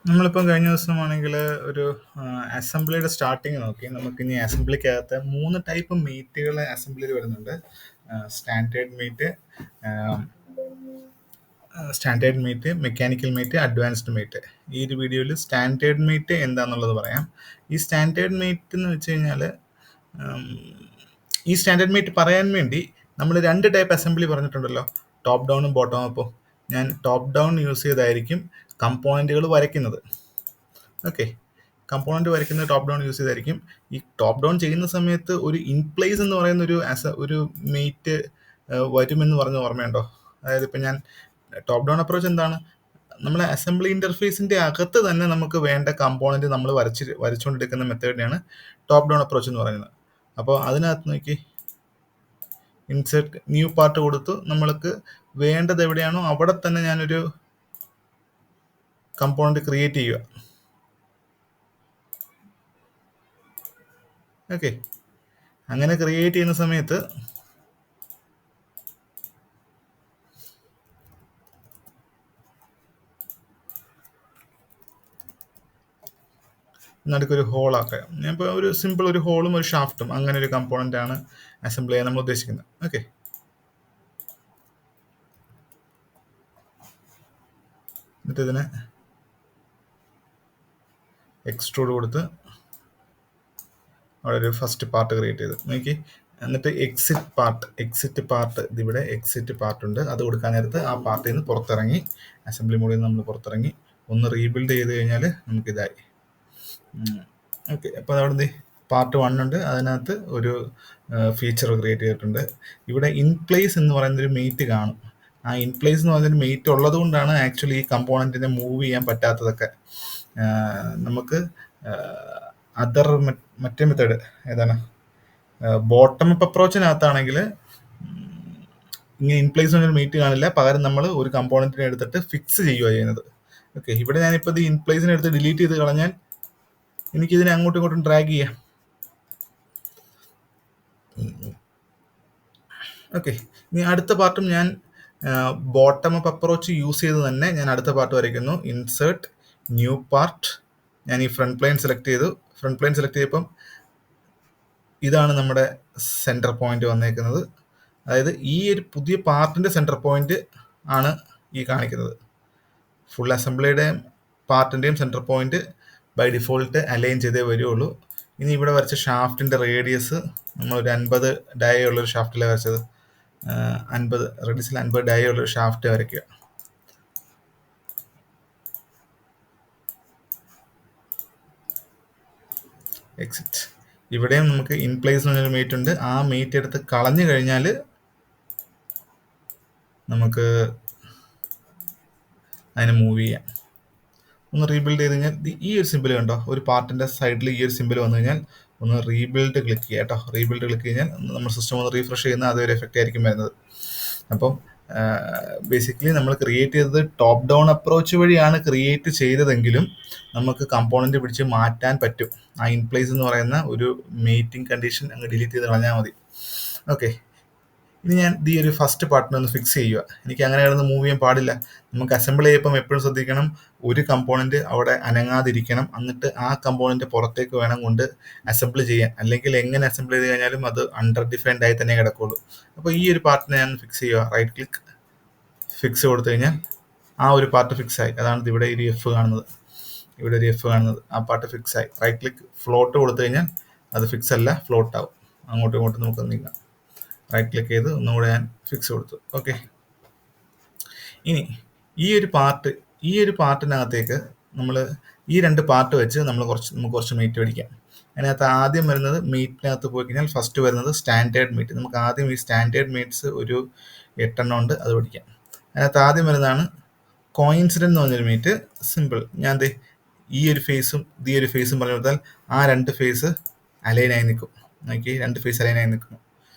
നമ്മളിപ്പം കഴിഞ്ഞ ദിവസമാണെങ്കിൽ ഒരു അസംബ്ലിയുടെ സ്റ്റാർട്ടിങ് നോക്കി. നമുക്കിനി അസംബ്ലിക്കകത്ത് 3 ടൈപ്പ് മീറ്റുകൾ അസംബ്ലിയിൽ വരുന്നുണ്ട്. Standard meet, mechanical meet, advanced meet. ഈ ഒരു വീഡിയോയിൽ സ്റ്റാൻഡേർഡ് മീറ്റ് എന്താണെന്നുള്ളത് പറയാം. ഈ സ്റ്റാൻഡേർഡ് മീറ്റ് എന്ന് വെച്ച് കഴിഞ്ഞാൽ ഈ സ്റ്റാൻഡേർഡ് മീറ്റ് പറയാൻ വേണ്ടി നമ്മൾ 2 ടൈപ്പ് അസംബ്ലി പറഞ്ഞിട്ടുണ്ടല്ലോ, ടോപ്പ് ഡൗണും ബോട്ടം അപ്പും. ഞാൻ ടോപ്പ് ഡൗൺ യൂസ് ചെയ്തായിരിക്കും കമ്പോണൻറ്റുകൾ വരയ്ക്കുന്നത്. ഓക്കെ, കമ്പോണൻറ്റ് വരയ്ക്കുന്നത് ടോപ്പ് ഡൗൺ യൂസ് ചെയ്തായിരിക്കും. ഈ ടോപ്പ് ഡൗൺ ചെയ്യുന്ന സമയത്ത് ഒരു ഇൻപ്ലേസ് എന്ന് പറയുന്ന ഒരു മീറ്റ് വരുമെന്ന് പറഞ്ഞ ഓർമ്മയുണ്ടോ? അതായത് ഇപ്പം ഞാൻ ടോപ്പ് ഡൗൺ അപ്രോച്ച് എന്താണ്? നമ്മളെ അസംബ്ലി ഇൻ്റർഫേസിൻ്റെ അകത്ത് തന്നെ നമുക്ക് വേണ്ട കമ്പോണൻറ്റ് നമ്മൾ വരച്ചുകൊണ്ടിരിക്കുന്ന മെത്തേഡിനെയാണ് ടോപ്പ് ഡൗൺ അപ്രോച്ച് എന്ന് പറയുന്നത്. അപ്പോൾ അതിനകത്ത് നോക്കി, ഇൻസെർട്ട് ന്യൂ പാർട്ട് കൊടുത്തു. നമ്മൾക്ക് വേണ്ടത് എവിടെയാണോ അവിടെ തന്നെ ഞാനൊരു കമ്പോണൻറ്റ് ക്രിയേറ്റ് ചെയ്യുക. ഓക്കെ, അങ്ങനെ ക്രിയേറ്റ് ചെയ്യുന്ന സമയത്ത് നടുക്കൊരു ഹോളാക്കാം. ഞാൻ ഇപ്പോൾ ഒരു സിമ്പിൾ ഒരു ഹോളും ഒരു ഷാഫ്റ്റും അങ്ങനെ ഒരു കമ്പോണൻ്റ് ആണ് അസംബിൾ ചെയ്യാൻ നമ്മൾ ഉദ്ദേശിക്കുന്നത്. ഓക്കെ, എന്നിട്ട് ഇതിനെ എക്സ്ട്രൂഡ് കൊടുത്ത് അവിടെ ഒരു ഫസ്റ്റ് പാർട്ട് ക്രിയേറ്റ് ചെയ്ത് നോക്കി. എന്നിട്ട് എക്സിറ്റ് പാർട്ട് ഇതിവിടെ എക്സിറ്റ് പാർട്ട് ഉണ്ട്. അത് കൊടുക്കാൻ നേരത്ത് ആ പാർട്ടിൽ നിന്ന് പുറത്തിറങ്ങി, അസംബ്ലി മോഡിൽ നിന്ന് നമ്മൾ പുറത്തിറങ്ങി ഒന്ന് റീബിൽഡ് ചെയ്ത് കഴിഞ്ഞാൽ നമുക്കിതായി. ഓക്കെ, അപ്പോൾ അവിടെ പാർട്ട് 1 ഉണ്ട്. അതിനകത്ത് ഒരു ഫീച്ചർ ക്രിയേറ്റ് ചെയ്തിട്ടുണ്ട്. ഇവിടെ ഇൻപ്ലേസ് എന്ന് പറയുന്നൊരു മീറ്റ് കാണും. ആ ഇൻപ്ലേസ് എന്ന് പറയുന്നൊരു മീറ്റ് ഉള്ളത് കൊണ്ടാണ് ആക്ച്വലി ഈ കമ്പോണൻറ്റിനെ മൂവ് ചെയ്യാൻ പറ്റാത്തതൊക്കെ. നമുക്ക് മറ്റേ മെത്തേഡ് ഏതാണ്, ബോട്ടം അപ്പ് അപ്രോച്ചിനകത്താണെങ്കിൽ ഇങ്ങനെ ഇൻപ്ലേസ് എന്നൊരു മീറ്റ് കാണില്ല. പകരം നമ്മൾ ഒരു കമ്പോണൻറ്റിനെ എടുത്തിട്ട് ഫിക്സ് ചെയ്യുക ചെയ്യുന്നത്. ഓക്കെ, ഇവിടെ ഞാനിപ്പോൾ ഇത് ഇൻപ്ലേസിനെ എടുത്ത് ഡിലീറ്റ് ചെയ്ത് കളഞ്ഞാൽ എനിക്കിതിനെ അങ്ങോട്ടും ഇങ്ങോട്ടും ഡ്രാഗ് ചെയ്യാം. ഓക്കെ, ഇനി അടുത്ത പാർട്ടും ഞാൻ ബോട്ടം അപ്പ് അപ്രോച്ച് യൂസ് ചെയ്ത് തന്നെ ഞാൻ അടുത്ത പാർട്ട് വരയ്ക്കുന്നു. Insert new part. ഞാൻ ഈ ഫ്രണ്ട് പ്ലെയിൻ സെലക്ട് ചെയ്തു. ഫ്രണ്ട് പ്ലെയിൻ സെലക്ട് ചെയ്തപ്പം ഇതാണ് നമ്മുടെ സെൻറ്റർ പോയിന്റ് വന്നേക്കുന്നത്. അതായത് ഈ ഒരു പുതിയ പാർട്ടിൻ്റെ സെൻറ്റർ പോയിന്റ് ആണ് ഈ കാണിക്കുന്നത്. ഫുൾ അസംബ്ലിയുടെയും പാർട്ടിൻ്റെയും centre point by default align ചെയ്തേ വരികയുള്ളൂ. ഇനി ഇവിടെ വരച്ച ഷാഫ്റ്റിൻ്റെ റേഡിയസ് നമ്മളൊരു 50 ഡയ ഉള്ളൊരു ഷാഫ്റ്റിലാണ് വരച്ചത്. 50 റേഡിയസിൽ 50 ഡയ ഉള്ളൊരു ഷാഫ്റ്റ് വരയ്ക്കുക. എക്സിറ്റ്. ഇവിടെയും നമുക്ക് ഇൻപ്ലേസ് എന്നൊരു മീറ്റ് ഉണ്ട്. ആ മീറ്റ് എടുത്ത് കളഞ്ഞു കഴിഞ്ഞാൽ നമുക്ക് അതിനെ മൂവ് ചെയ്യാം. ഒന്ന് റീബിൽഡ് ചെയ്ത് കഴിഞ്ഞാൽ ഈ ഒരു സിമ്പിൾ കണ്ടോ, ഒരു പാർട്ടിൻ്റെ സൈഡിൽ ഈ ഒരു സിമ്പിൾ വന്നു കഴിഞ്ഞാൽ ഒന്ന് റീബിൽഡ് ക്ലിക്ക് ചെയ്യുക കേട്ടോ. റീബിൽഡ് ക്ലിക്ക് കഴിഞ്ഞാൽ നമ്മൾ സിസ്റ്റം ഒന്ന് റീഫ്രഷ് ചെയ്യുന്ന അതൊരു എഫക്റ്റ് ആയിരിക്കും വരുന്നത്. അപ്പം ബേസിക്കലി നമ്മൾ ക്രിയേറ്റ് ചെയ്തത് ടോപ്പ് ഡൗൺ അപ്രോച്ച് വഴിയാണ് ക്രിയേറ്റ് ചെയ്തതെങ്കിലും നമുക്ക് കമ്പോണൻറ്റ് പിടിച്ച് മാറ്റാൻ പറ്റും. ആ ഇൻപ്ലേസ് എന്ന് പറയുന്ന ഒരു മീറ്റിംഗ് കണ്ടീഷൻ അങ്ങ് ഡിലീറ്റ് ചെയ്ത് കളഞ്ഞാൽ മതി. ഓക്കെ, ഇനി ഞാൻ ഈ ഒരു ഫസ്റ്റ് പാർട്ടിനെ ഒന്ന് ഫിക്സ് ചെയ്യുക. എനിക്ക് അങ്ങനെ കിടന്ന് മൂവ് ചെയ്യാൻ പാടില്ല. നമുക്ക് അസംബിൾ ചെയ്യുമ്പം എപ്പോഴും ശ്രദ്ധിക്കണം, ഒരു കമ്പോണൻറ്റ് അവിടെ അനങ്ങാതിരിക്കണം. എന്നിട്ട് ആ കമ്പോണൻറ്റ് പുറത്തേക്ക് വേണം കൊണ്ട് അസംബിൾ ചെയ്യാൻ. അല്ലെങ്കിൽ എങ്ങനെ അസംബിൾ ചെയ്ത് കഴിഞ്ഞാലും അത് അണ്ടർ ഡിഫൈൻഡ് ആയി തന്നെ കിടക്കുള്ളൂ. അപ്പോൾ ഈ ഒരു പാർട്ടിനെ ഞാൻ ഫിക്സ് ചെയ്യുക. റൈറ്റ് ക്ലിക്ക് ഫിക്സ് കൊടുത്തു കഴിഞ്ഞാൽ ആ ഒരു പാർട്ട് ഫിക്സ് ആയി. അതാണ് ഇവിടെ ഒരു എഫ് കാണുന്നത്. ഇവിടെ ഒരു എഫ് കാണുന്നത്, ആ പാർട്ട് ഫിക്സ് ആയി. റൈറ്റ് ക്ലിക്ക് ഫ്ലോട്ട് കൊടുത്തു കഴിഞ്ഞാൽ അത് ഫിക്സ് അല്ല, ഫ്ലോട്ട് ആവും. അങ്ങോട്ടും ഇങ്ങോട്ടും നമുക്ക് നീങ്ങാം. റൈറ്റ് ക്ലിക്ക് ചെയ്ത് ഒന്നുകൂടെ ഞാൻ ഫിക്സ് കൊടുത്തു. ഓക്കെ, ഇനി ഈ ഒരു പാർട്ടിനകത്തേക്ക് നമ്മൾ ഈ 2 പാർട്ട് വെച്ച് നമുക്ക് കുറച്ച് മീറ്റ് മേടിക്കാം. അതിനകത്ത് ആദ്യം വരുന്നത് മീറ്റിനകത്ത് പോയി കഴിഞ്ഞാൽ ഫസ്റ്റ് വരുന്നത് സ്റ്റാൻഡേർഡ് മീറ്റ്. നമുക്ക് ആദ്യം ഈ സ്റ്റാൻഡേർഡ് മീറ്റ്സ് ഒരു 8 എണ്ണം ഉണ്ട്, അത് പഠിക്കാം. അതിനകത്ത് ആദ്യം വരുന്നതാണ് കോയിൻസിഡൻറ്റ് എന്ന് പറഞ്ഞൊരു മീറ്റ്. സിമ്പിൾ, ഞാൻ ഈ ഒരു ഫേസും പറഞ്ഞു കൊടുത്താൽ ആ 2 ഫേസ് അലൈനായി നിൽക്കും. നോക്കി, 2 ഫേസ് അലൈനായി നിൽക്കുന്നു.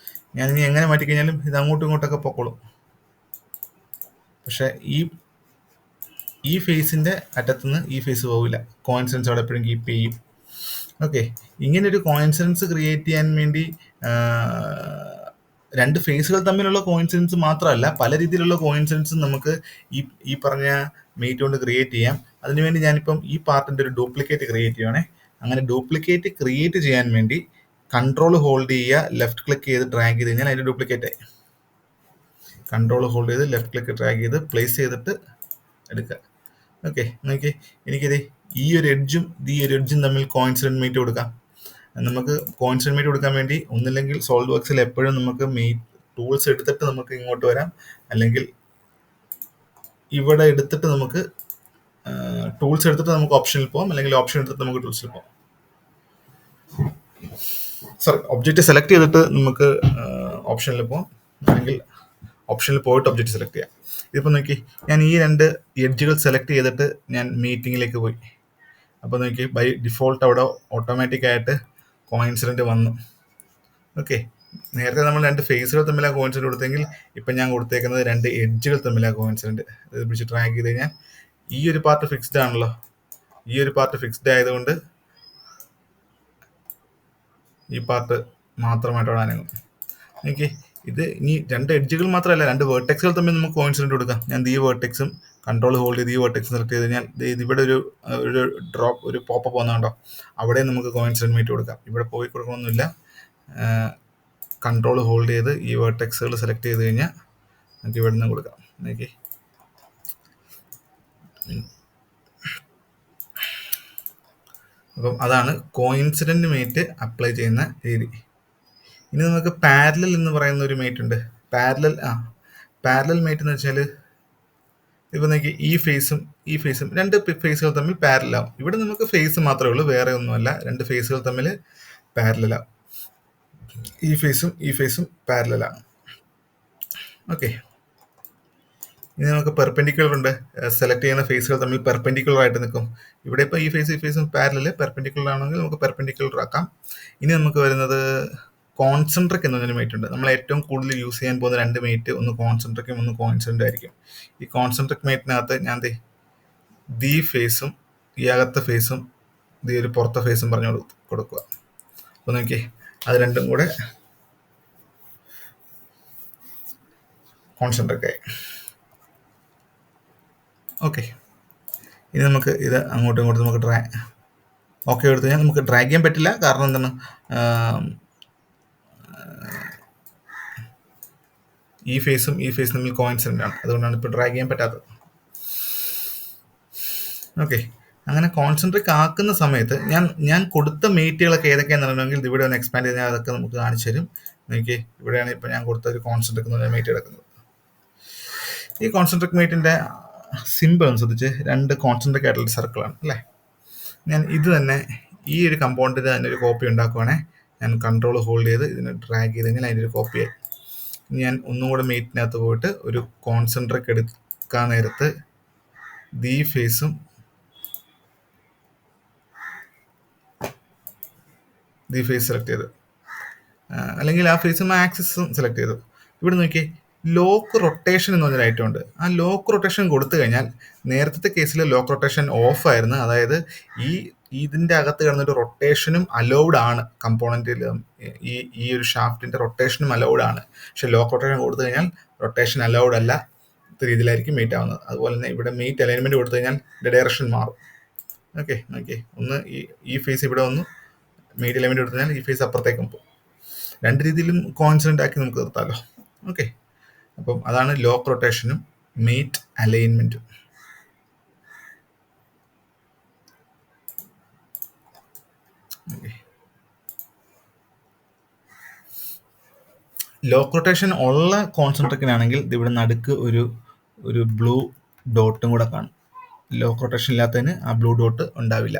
ഞാനിനി എങ്ങനെ മാറ്റിക്കഴിഞ്ഞാലും ഇത് അങ്ങോട്ടും ഇങ്ങോട്ടൊക്കെ പൊക്കോളും. പക്ഷെ ഈ ഫേസിൻ്റെ അറ്റത്തുനിന്ന് ഈ ഫേസ് പോവില്ല. കോയിൻസിഡൻസ് അവിടെ എപ്പോഴും കീപ്പ് ചെയ്യും. ഓക്കെ, ഇങ്ങനെ ഒരു കോയിൻസിഡൻസ് ക്രിയേറ്റ് ചെയ്യാൻ വേണ്ടി 2 ഫേസുകൾ തമ്മിലുള്ള കോയിൻസിഡൻസ് മാത്രമല്ല, പല രീതിയിലുള്ള കോയിൻസിഡൻസും നമുക്ക് ഈ പറഞ്ഞ മേറ്റ് കൊണ്ട് ക്രിയേറ്റ് ചെയ്യാം. അതിനുവേണ്ടി ഞാനിപ്പം ഈ പാർട്ടിന്റെ ഒരു ഡ്യൂപ്ലിക്കേറ്റ് ക്രിയേറ്റ് ചെയ്യുവാണേ. അങ്ങനെ ഡ്യൂപ്ലിക്കേറ്റ് ക്രിയേറ്റ് ചെയ്യാൻ വേണ്ടി കൺട്രോൾ ഹോൾഡ് ചെയ്യുക, ലെഫ്റ്റ് ക്ലിക്ക് ചെയ്ത് ഡ്രാഗ് ചെയ്ത് കഴിഞ്ഞാൽ അതിന്റെ ഡ്യൂപ്ലിക്കേറ്റ് ആയി. കൺട്രോൾ ഹോൾഡ് ചെയ്ത് ലെഫ്റ്റ് ക്ലിക്ക് ഡ്രാഗ് ചെയ്ത് പ്ലേസ് ചെയ്തിട്ട് എടുക്കുക. ഓക്കെ, നോക്കി എനിക്കിത് ഈ ഒരു എഡ്ജും തമ്മിൽ കോയിൻസിഡന്റ് മേറ്റ് കൊടുക്കാം. നമുക്ക് കോയിൻസിഡന്റ് മേറ്റ് കൊടുക്കാൻ വേണ്ടി ഒന്നില്ലെങ്കിൽ സോൾഡ് വർക്സിൽ എപ്പോഴും നമുക്ക് മേറ്റ് ടൂൾസ് എടുത്തിട്ട് നമുക്ക് ഇങ്ങോട്ട് വരാം, അല്ലെങ്കിൽ ഇവിടെ എടുത്തിട്ട് നമുക്ക് ടൂൾസ് എടുത്തിട്ട് നമുക്ക് ഓപ്ഷനിൽ പോകാം, അല്ലെങ്കിൽ ഓപ്ഷൻ എടുത്തിട്ട് നമുക്ക് ടൂൾസിൽ പോകാം. സോറി, ഒബ്ജക്റ്റ് സെലക്ട് ചെയ്തിട്ട് നമുക്ക് ഓപ്ഷനിൽ പോകാം, അല്ലെങ്കിൽ ഓപ്ഷനിൽ പോയിട്ട് ഒബ്ജക്റ്റ് സെലക്ട് ചെയ്യാം. ഇതിപ്പോൾ നോക്കി ഞാൻ ഈ രണ്ട് എഡ്ജുകൾ സെലക്ട് ചെയ്തിട്ട് ഞാൻ മീറ്റിങ്ങിലേക്ക് പോയി. അപ്പോൾ നോക്കി ബൈ ഡിഫോൾട്ട് അവിടെ ഓട്ടോമാറ്റിക് ആയിട്ട് കോയിൻസിഡന്റ് വന്നു. ഓക്കെ, നേരത്തെ നമ്മൾ രണ്ട് ഫേസുകൾ തമ്മിലാണ് കോയിൻസിഡന്റ് കൊടുത്തെങ്കിൽ ഇപ്പം ഞാൻ കൊടുത്തേക്കുന്നത് രണ്ട് എഡ്ജുകൾ തമ്മിലാണ് കോയിൻസിഡന്റ്. ഇത് പിടിച്ച് ട്രാക്ക് ചെയ്ത് കഴിഞ്ഞാൽ ഈ ഒരു പാർട്ട് ഫിക്സ്ഡ് ആണല്ലോ, ഈ ഒരു പാർട്ട് ഫിക്സ്ഡ് ആയതുകൊണ്ട് ഈ പാർട്ട് മാത്രമായിട്ട് അവിടെ അനങ്ങും. ഓക്കെ, ഇത് ഇനി രണ്ട് എഡ്ജുകൾ മാത്രമല്ല, രണ്ട് വേർട്ടെക്സുകൾ തമ്മിൽ നമുക്ക് കോയിൻസിഡന്റ് കൊടുക്കാം. ഞാൻ ഈ വേർട്ടെക്സും കൺട്രോൾ ഹോൾഡ് ചെയ്ത് ഈ വേർട്ടെക്സ് സെലക്ട് ചെയ്ത് കഴിഞ്ഞാൽ ഇവിടെ ഒരു ഡ്രോപ്പ് ഒരു പോപ്പ് വന്നുണ്ടോ, അവിടെ നമുക്ക് കോയിൻസിഡന്റ് മേറ്റ് കൊടുക്കാം. ഇവിടെ പോയി കൊടുക്കണമെന്നില്ല, കൺട്രോൾ ഹോൾഡ് ചെയ്ത് ഈ വേർട്ടെക്സുകൾ സെലക്ട് ചെയ്ത് കഴിഞ്ഞാൽ നമുക്ക് ഇവിടെ നിന്ന് കൊടുക്കാം. ഓക്കെ, അപ്പം അതാണ് കോയിൻസിഡന്റ് മേറ്റ് അപ്ലൈ ചെയ്യുന്ന രീതി. ഇനി നമുക്ക് പാരലൽ എന്ന് പറയുന്ന ഒരു മേറ്റ് ഉണ്ട്. പാരലൽ മേറ്റ് എന്ന് വെച്ചാൽ ഇപ്പൊ നോക്കി ഈ ഫേസും രണ്ട് ഫേസുകൾ തമ്മിൽ പാരലാവും. ഇവിടെ നമുക്ക് ഫേസ് മാത്രമേ ഉള്ളൂ, വേറെ ഒന്നുമല്ല. രണ്ട് ഫേസുകൾ തമ്മിൽ പാരലാവും. ഈ ഫേസും പാരലാണ്. ഓക്കെ, ഇനി നമുക്ക് പെർപെൻഡിക്കുലർ ഉണ്ട്. സെലക്ട് ചെയ്യുന്ന ഫേസുകൾ തമ്മിൽ പെർപെൻഡിക്കുലർ ആയിട്ട് നിൽക്കും. ഇവിടെ ഇപ്പോൾ ഈ ഫേസും പാരലല് പെർപെൻഡിക്കുലർ ആണെങ്കിൽ നമുക്ക് പെർപെൻഡിക്കുലർ ആക്കാം. ഇനി നമുക്ക് വരുന്നത് കോൺസെൻട്രിക് എന്ന് പറഞ്ഞൊരു മേറ്റ് ഉണ്ട്. നമ്മൾ ഏറ്റവും കൂടുതൽ യൂസ് ചെയ്യാൻ പോകുന്ന രണ്ട് മേറ്റ്, ഒന്ന് കോൺസെൻട്രിക്കും ഒന്ന് കോയിൻസിഡന്റ് ആയിരിക്കും. ഈ കോൺസെൻട്രിക് മേറ്റിനകത്ത് ഞാൻ ദി ഫേസും ഈ അകത്തെ ഫേസും ഒരു പുറത്തെ ഫേസും പറഞ്ഞു കൊടുക്കുക. അപ്പോൾ നോക്കിയേ, അത് രണ്ടും കൂടെ കോൺസെൻട്രിക് ആയി. ഓക്കെ, ഇനി നമുക്ക് ഇത് അങ്ങോട്ടും ഇങ്ങോട്ടും നമുക്ക് ഓക്കെ എടുത്തു കഴിഞ്ഞാൽ നമുക്ക് ഡ്രാഗ് ചെയ്യാൻ പറ്റില്ല. കാരണം എന്താണ്, ഈ ഫേസും തമ്മിൽ കോയിൻസിഡന്റ് ആണ്, അതുകൊണ്ടാണ് ഇപ്പോൾ ഡ്രാഗ് ചെയ്യാൻ പറ്റാത്തത്. ഓക്കെ, അങ്ങനെ കോൺസെൻട്രിക് ആക്കുന്ന സമയത്ത് ഞാൻ കൊടുത്ത മേറ്റുകളൊക്കെ ഏതൊക്കെയാണെന്ന് അറിയണമെങ്കിൽ ഇവിടെ ഒന്ന് എക്സ്പാൻഡ് ചെയ്താൽ അതൊക്കെ നമുക്ക് കാണിച്ചു തരും. എനിക്ക് ഇവിടെയാണ് ഇപ്പോൾ ഞാൻ കൊടുത്ത ഒരു കോൺസെൻട്രിക് എന്ന് പറഞ്ഞ മേറ്റ് കിടക്കുന്നത്. ഈ കോൺസെൻട്രിക് മേറ്റിന്റെ സിമ്പിൾ എന്ന് ശ്രദ്ധിച്ച്, രണ്ട് കോൺസെൻട്രിക് ആയിട്ടുള്ള സർക്കിളാണ് അല്ലേ. ഞാൻ ഇത് തന്നെ ഈ ഒരു കമ്പോണന്റിന് തന്നെ ഒരു കോപ്പി ഉണ്ടാക്കുവാണേ. ഞാൻ കൺട്രോൾ ഹോൾഡ് ചെയ്ത് ഇതിനെ ഡ്രാഗ് ചെയ്ത് കഴിഞ്ഞാൽ അതിൻ്റെ ഒരു കോപ്പിയായി. ഞാൻ ഒന്നും കൂടെ മേറ്റിനകത്ത് പോയിട്ട് ഒരു കോൺസെൻട്രിക് എടുക്കാൻ നേരത്ത് ദി ഫേസ് സെലക്ട് ചെയ്ത്, അല്ലെങ്കിൽ ആ ഫേസും ആക്സിസും സെലക്ട് ചെയ്തു. ഇവിടെ നോക്കിയേ, ലോക്ക് റൊട്ടേഷൻ എന്ന് പറഞ്ഞൊരു ഐറ്റം ഉണ്ട്. ആ ലോക്ക് റൊട്ടേഷൻ കൊടുത്തു കഴിഞ്ഞാൽ നേരത്തെ കേസിൽ ലോക്ക് റൊട്ടേഷൻ ഓഫ് ആയിരുന്നു. അതായത് ഇതിന്റെ അകത്ത് കിടന്നൊരു റൊട്ടേഷനും അലൗഡ് ആണ്. കമ്പോണന്റിൽ ഈ ഒരു ഷാഫ്റ്റിന്റെ റൊട്ടേഷനും അലൗഡ് ആണ്. പക്ഷെ ലോക്ക് റൊട്ടേഷൻ കൊടുത്തു കഴിഞ്ഞാൽ റൊട്ടേഷൻ അലൗഡ് അല്ല രീതിയിലായിരിക്കും മേറ്റ് ആവുന്നത്. അതുപോലെ തന്നെ ഇവിടെ മേറ്റ് അലൈൻമെന്റ് കൊടുത്തു കഴിഞ്ഞാൽ ഡയറക്ഷൻ മാറും. ഓക്കെ, ഒന്ന് ഈ ഫേസ് ഇവിടെ വന്നു, മേറ്റ് അലൈൻമെന്റ് കൊടുത്തു കഴിഞ്ഞാൽ ഈ ഫേസ് അപ്പുറത്തേക്കും പോകും. രണ്ട് രീതിയിലും കോയിൻസിഡന്റ് ആക്കി നമുക്ക് നിർത്താമല്ലോ. ഓക്കെ, അപ്പം അതാണ് ലോക്ക് റൊട്ടേഷനും മേറ്റ് അലൈൻമെന്റും. ലോക്ക് റൊട്ടേഷൻ ഉള്ള കോൺസെൻട്രിക്കിനാണെങ്കിൽ ഇവിടെ നടുക്ക് ഒരു ബ്ലൂ ഡോട്ടും കൂടെ കാണും. ലോക്ക് റൊട്ടേഷൻ ഇല്ലാത്തതിന് ആ ബ്ലൂ ഡോട്ട് ഉണ്ടാവില്ല.